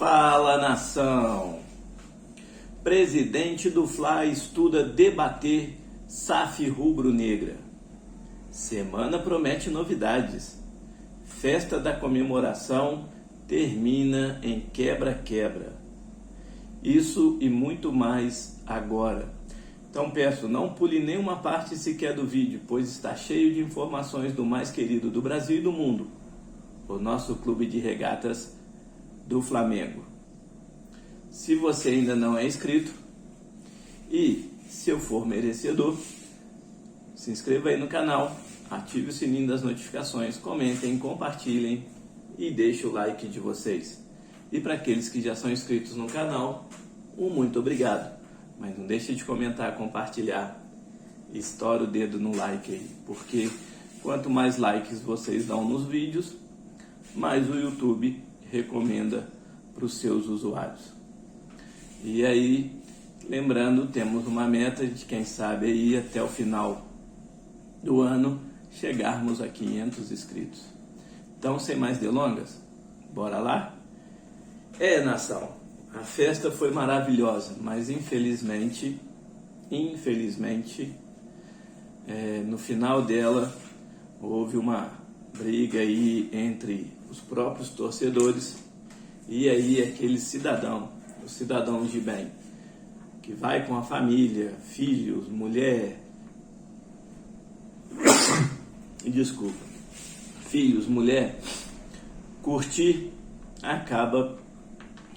Fala, nação! Presidente do Fla estuda debater SAF rubro-negra. Semana promete novidades. Festa da comemoração termina em quebra-quebra. Isso e muito mais agora. Então peço, não pule nenhuma parte sequer do vídeo, pois está cheio de informações do mais querido do Brasil e do mundo, o nosso clube de regatas do Flamengo. Se você ainda não é inscrito e se eu for merecedor, se inscreva aí no canal, ative o sininho das notificações, comentem, compartilhem e deixe o like de vocês. E para aqueles que já são inscritos no canal, um muito obrigado. Mas não deixe de comentar, compartilhar, estoura o dedo no like aí, porque quanto mais likes vocês dão nos vídeos, mais o YouTube recomenda para os seus usuários. E aí, lembrando, temos uma meta de quem sabe aí até o final do ano chegarmos a 500 inscritos. Então, sem mais delongas, bora lá? Nação, a festa foi maravilhosa, mas infelizmente, no final dela houve uma briga aí entre os próprios torcedores e aí aquele cidadão, o cidadão de bem, que vai com a família, filhos, mulher, curtir, acaba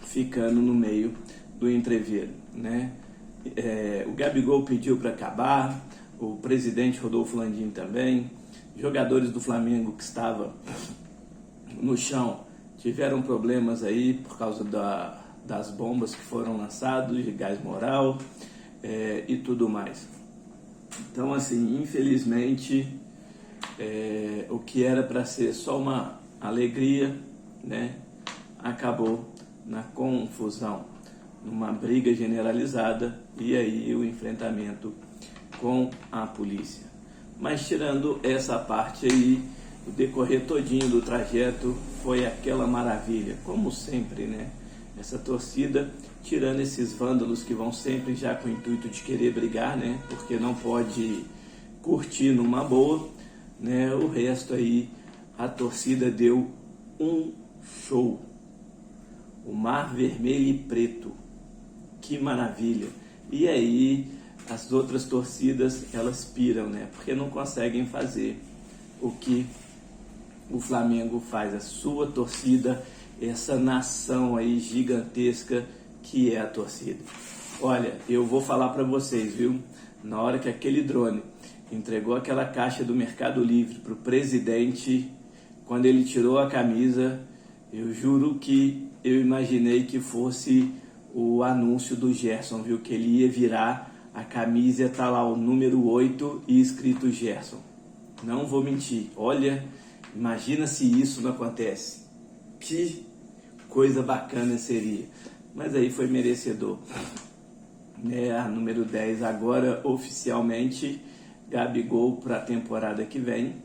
ficando no meio do entreveiro, né? O Gabigol pediu para acabar, o presidente Rodolfo Landim também, jogadores do Flamengo que estavam no chão tiveram problemas aí por causa das bombas que foram lançadas, de gás moral e tudo mais. Então, assim, infelizmente, o que era para ser só uma alegria, né, acabou na confusão, numa briga generalizada e aí o enfrentamento com a polícia. Mas tirando essa parte aí, o decorrer todinho do trajeto foi aquela maravilha, como sempre, né? Essa torcida, tirando esses vândalos que vão sempre já com o intuito de querer brigar, né? Porque não pode curtir numa boa, né? O resto aí, a torcida deu um show. O mar vermelho e preto, que maravilha. E aí as outras torcidas, elas piram, né? Porque não conseguem fazer o que o Flamengo faz, a sua torcida, essa nação aí gigantesca que é a torcida. Olha, eu vou falar para vocês, viu? Na hora que aquele drone entregou aquela caixa do Mercado Livre para o presidente, quando ele tirou a camisa, eu juro que eu imaginei que fosse o anúncio do Gerson, viu? Que ele ia virar a camisa, tá lá o número 8 e escrito Gerson. Não vou mentir. Olha, imagina se isso não acontece. Que coisa bacana seria. Mas aí foi merecedor. A número 10 agora, oficialmente, Gabigol para a temporada que vem,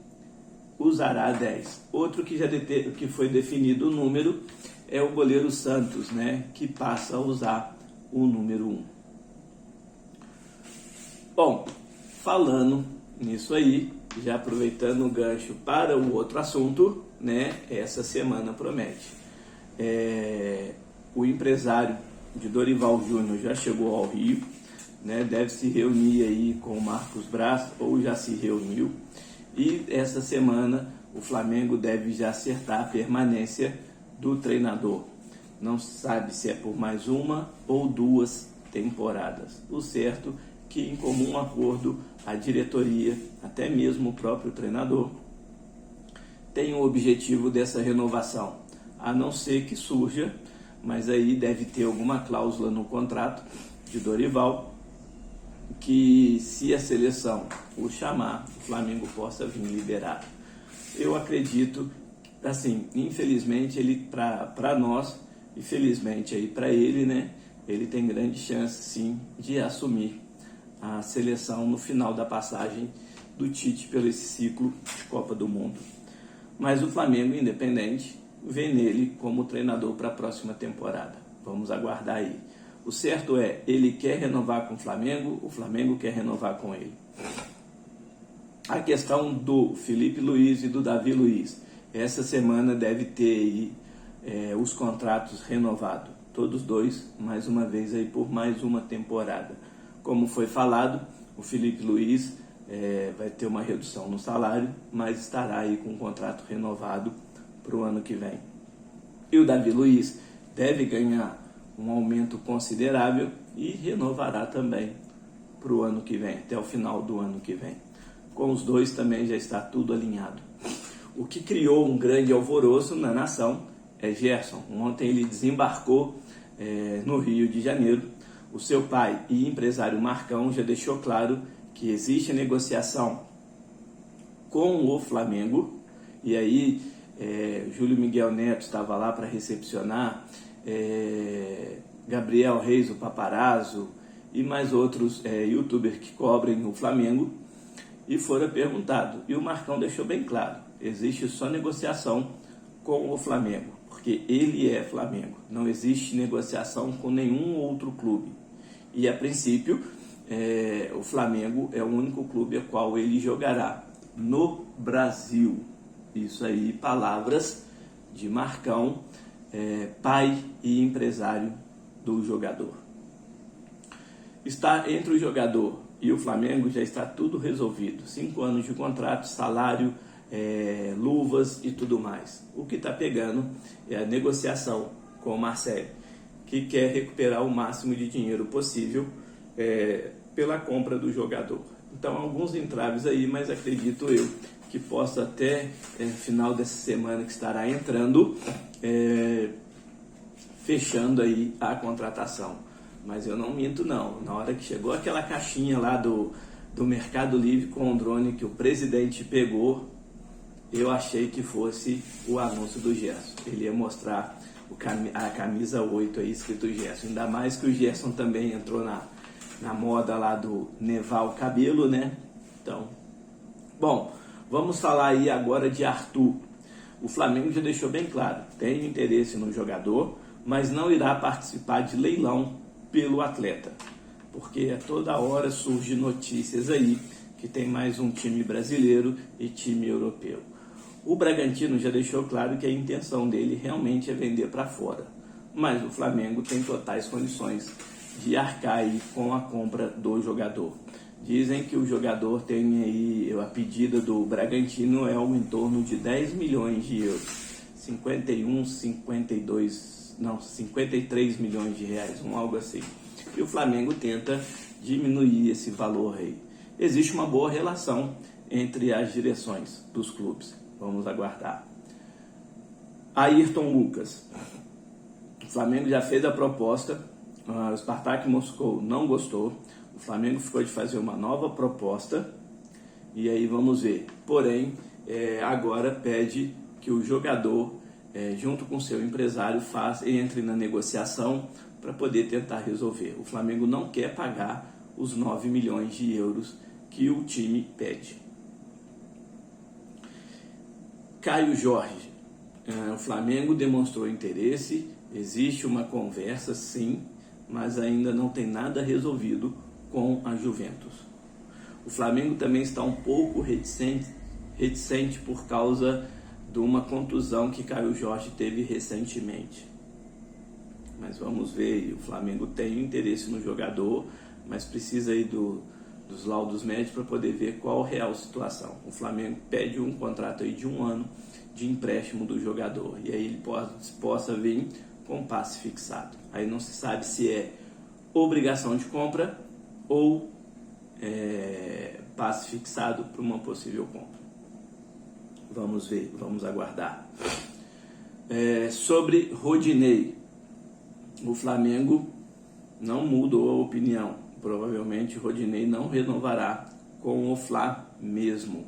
usará 10. Outro que foi definido o número é o goleiro Santos, né? Que passa a usar o número 1. Bom, falando nisso aí, já aproveitando o gancho para o outro assunto, né? Essa semana promete. O empresário de Dorival Júnior já chegou ao Rio, né? Deve se reunir aí com o Marcos Braz, ou já se reuniu. E essa semana o Flamengo deve já acertar a permanência do treinador. Não se sabe se é por mais uma ou 2 temporadas. O certo que, em comum acordo, a diretoria, até mesmo o próprio treinador, tem o objetivo dessa renovação, a não ser que surja, mas aí deve ter alguma cláusula no contrato de Dorival, que se a seleção o chamar, o Flamengo possa vir liberado. Eu acredito, assim, infelizmente, ele para nós, e felizmente aí para ele, né, ele tem grande chance, sim, de assumir a seleção no final da passagem do Tite pelo esse ciclo de Copa do Mundo. Mas o Flamengo, independente, vê nele como treinador para a próxima temporada. Vamos aguardar aí. O certo é, ele quer renovar com o Flamengo quer renovar com ele. A questão do Felipe Luiz e do Davi Luiz. Essa semana deve ter aí os contratos renovados. Todos dois, mais uma vez, aí por mais uma temporada. Como foi falado, o Felipe Luiz vai ter uma redução no salário, mas estará aí com um contrato renovado para o ano que vem. E o Davi Luiz deve ganhar um aumento considerável e renovará também para o ano que vem, até o final do ano que vem. Com os dois também já está tudo alinhado. O que criou um grande alvoroço na nação é Gerson. Ontem ele desembarcou no Rio de Janeiro. O seu pai e empresário Marcão já deixou claro que existe negociação com o Flamengo. E aí Júlio Miguel Neto estava lá para recepcionar, Gabriel Reis, o Paparazzo e mais outros youtubers que cobrem o Flamengo, e fora perguntado. E o Marcão deixou bem claro, existe só negociação com o Flamengo, porque ele é Flamengo, não existe negociação com nenhum outro clube. E a princípio, o Flamengo é o único clube a qual ele jogará no Brasil. Isso aí, palavras de Marcão, pai e empresário do jogador. Está entre o jogador e o Flamengo, já está tudo resolvido. 5 anos de contrato, salário, luvas e tudo mais. O que está pegando é a negociação com o Marcelo, que quer recuperar o máximo de dinheiro possível pela compra do jogador. Então, alguns entraves aí, mas acredito eu que possa até final dessa semana que estará entrando, fechando aí a contratação. Mas eu não minto não, na hora que chegou aquela caixinha lá do Mercado Livre com o drone que o presidente pegou, eu achei que fosse o anúncio do Gerson. Ele ia mostrar a camisa 8 aí escrito Gerson, ainda mais que o Gerson também entrou na moda lá do nevar o cabelo, né? Então, bom, vamos falar aí agora de Arthur. O Flamengo já deixou bem claro, tem interesse no jogador, mas não irá participar de leilão pelo atleta, porque a toda hora surgem notícias aí que tem mais um time brasileiro e time europeu. O Bragantino já deixou claro que a intenção dele realmente é vender para fora, mas o Flamengo tem totais condições de arcar aí com a compra do jogador. Dizem que o jogador tem aí, a pedida do Bragantino é algo em torno de 10 milhões de euros, 53 milhões de reais, algo assim. E o Flamengo tenta diminuir esse valor aí. Existe uma boa relação entre as direções dos clubes. Vamos aguardar. Ayrton Lucas. O Flamengo já fez a proposta, o Spartak Moscou não gostou, o Flamengo ficou de fazer uma nova proposta, e aí vamos ver. Porém, agora pede que o jogador, junto com seu empresário, entre na negociação para poder tentar resolver. O Flamengo não quer pagar os 9 milhões de euros que o time pede. Caio Jorge. O Flamengo demonstrou interesse, existe uma conversa sim, mas ainda não tem nada resolvido com a Juventus. O Flamengo também está um pouco reticente por causa de uma contusão que Caio Jorge teve recentemente. Mas vamos ver, o Flamengo tem interesse no jogador, mas precisa aí dos laudos médicos para poder ver qual a real situação. O Flamengo pede um contrato aí de 1 ano de empréstimo do jogador, e aí ele possa vir com passe fixado. Aí não se sabe se é obrigação de compra ou passe fixado para uma possível compra. Vamos ver, vamos aguardar. Sobre Rodinei, o Flamengo não mudou a opinião. Provavelmente Rodinei não renovará com o Fla mesmo.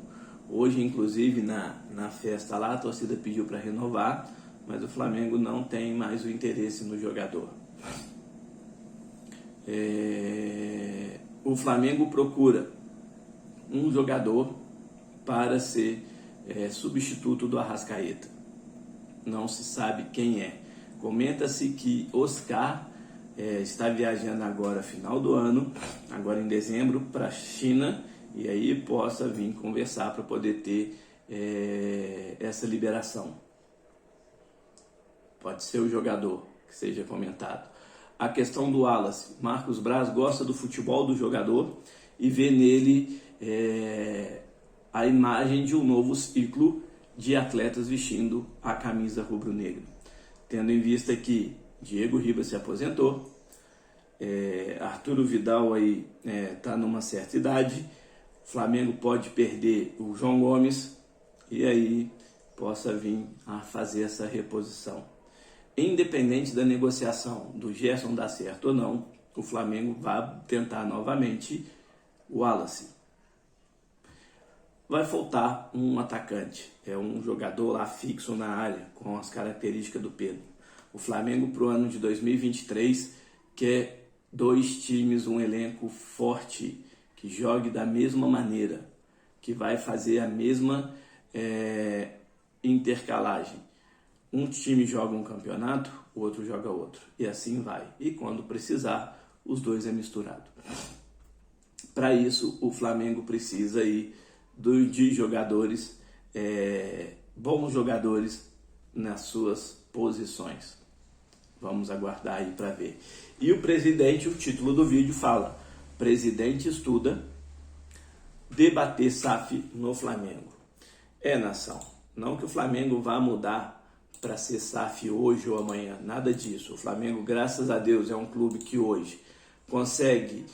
Hoje, inclusive, na festa lá, a torcida pediu para renovar, mas o Flamengo não tem mais o interesse no jogador. O Flamengo procura um jogador para ser substituto do Arrascaeta. não se sabe quem é. Comenta-se que Oscar está viajando agora final do ano, agora em dezembro, para a China, e aí possa vir conversar para poder ter essa liberação. Pode ser o jogador que seja comentado. A questão do Wallace. Marcos Braz gosta do futebol do jogador e vê nele a imagem de um novo ciclo de atletas vestindo a camisa rubro-negra. Tendo em vista que Diego Ribas se aposentou, Arturo Vidal aí está numa certa idade, o Flamengo pode perder o João Gomes e aí possa vir a fazer essa reposição. Independente da negociação do Gerson dar certo ou não, o Flamengo vai tentar novamente o Wallace. Vai faltar um atacante, um jogador lá fixo na área, com as características do Pedro. O Flamengo para o ano de 2023 quer 2 times, um elenco forte, que jogue da mesma maneira, que vai fazer a mesma intercalagem. Um time joga um campeonato, o outro joga outro, e assim vai. E quando precisar, os dois é misturado. Para isso, o Flamengo precisa aí de jogadores, bons jogadores nas suas posições. Vamos aguardar aí para ver. E o presidente, o título do vídeo fala: presidente estuda debater SAF no Flamengo. Nação, não que o Flamengo vá mudar para ser SAF hoje ou amanhã, nada disso. O Flamengo, graças a Deus, é um clube que hoje consegue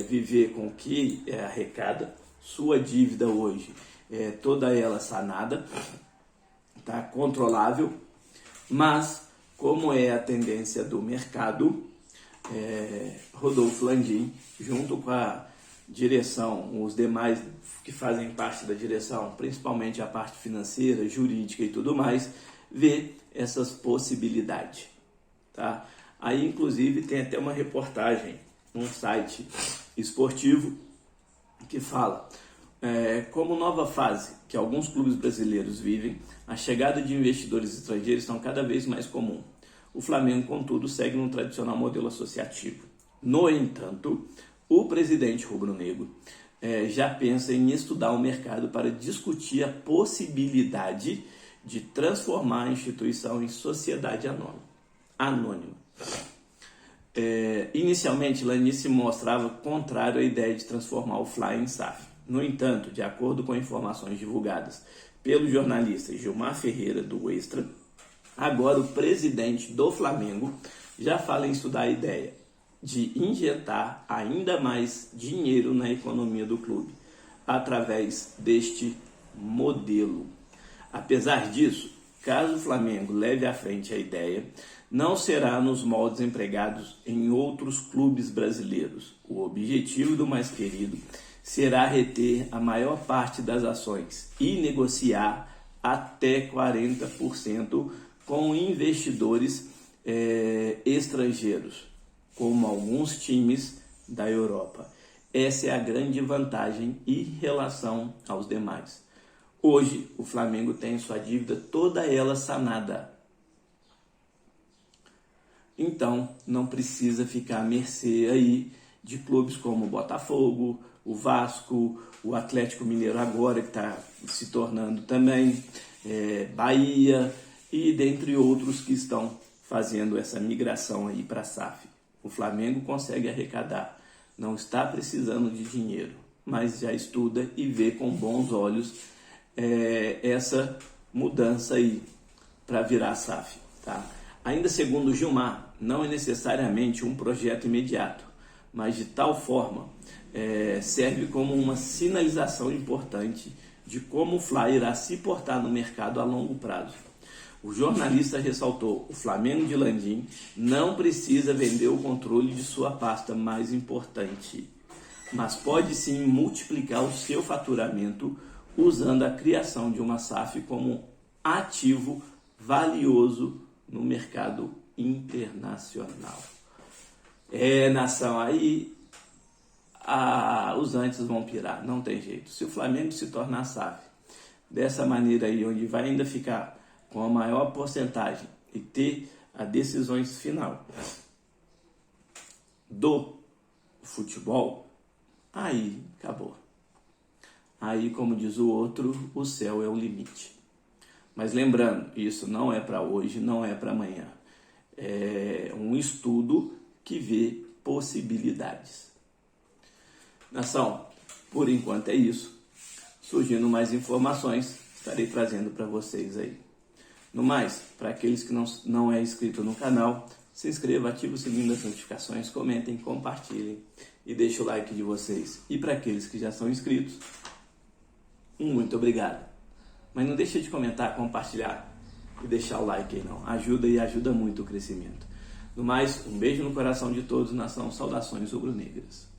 viver com o que arrecada. Sua dívida hoje toda ela sanada, tá controlável, mas como é a tendência do mercado, Rodolfo Landim, junto com a direção, os demais que fazem parte da direção, principalmente a parte financeira, jurídica e tudo mais, vê essas possibilidades, tá? Aí, inclusive, tem até uma reportagem num site esportivo que fala como nova fase que alguns clubes brasileiros vivem, a chegada de investidores estrangeiros estão cada vez mais comum. O Flamengo, contudo, segue no tradicional modelo associativo. No entanto, o presidente rubro-negro já pensa em estudar o mercado para discutir a possibilidade de transformar a instituição em sociedade anônima. Inicialmente, Landim se mostrava contrário à ideia de transformar o Fly em SAF. No entanto, de acordo com informações divulgadas pelo jornalista Gilmar Ferreira, do Extra, agora o presidente do Flamengo já fala em estudar a ideia de injetar ainda mais dinheiro na economia do clube, através deste modelo. Apesar disso, caso o Flamengo leve à frente a ideia, não será nos moldes empregados em outros clubes brasileiros. O objetivo do mais querido será reter a maior parte das ações e negociar até 40% com investidores estrangeiros, como alguns times da Europa. Essa é a grande vantagem em relação aos demais. Hoje, o Flamengo tem sua dívida toda ela sanada. Então, não precisa ficar à mercê aí de clubes como o Botafogo, o Vasco, o Atlético Mineiro agora que está se tornando também, Bahia e dentre outros que estão fazendo essa migração aí para a SAF. O Flamengo consegue arrecadar, não está precisando de dinheiro, mas já estuda e vê com bons olhos essa mudança aí para virar SAF, tá? Ainda segundo Gilmar, não é necessariamente um projeto imediato, mas de tal forma serve como uma sinalização importante de como o Fly irá se portar no mercado a longo prazo. O jornalista ressaltou: o Flamengo de Landim não precisa vender o controle de sua pasta mais importante, mas pode sim multiplicar o seu faturamento usando a criação de uma SAF como ativo valioso no mercado internacional. Nação, aí os antes vão pirar, não tem jeito. Se o Flamengo se tornar SAF dessa maneira aí, onde vai ainda ficar com a maior porcentagem e ter a decisões final do futebol, aí acabou. Aí, como diz o outro, o céu é o limite. Mas lembrando, isso não é para hoje, não é para amanhã. É um estudo que vê possibilidades. Nação, por enquanto é isso. Surgindo mais informações, estarei trazendo para vocês aí. No mais, para aqueles que não é inscrito no canal, se inscreva, ative o sininho das notificações, comentem, compartilhem e deixe o like de vocês. E para aqueles que já são inscritos, muito obrigado. Mas não deixe de comentar, compartilhar e deixar o like aí não. Ajuda e ajuda muito o crescimento. No mais, um beijo no coração de todos, nação. Saudações rubro-negras.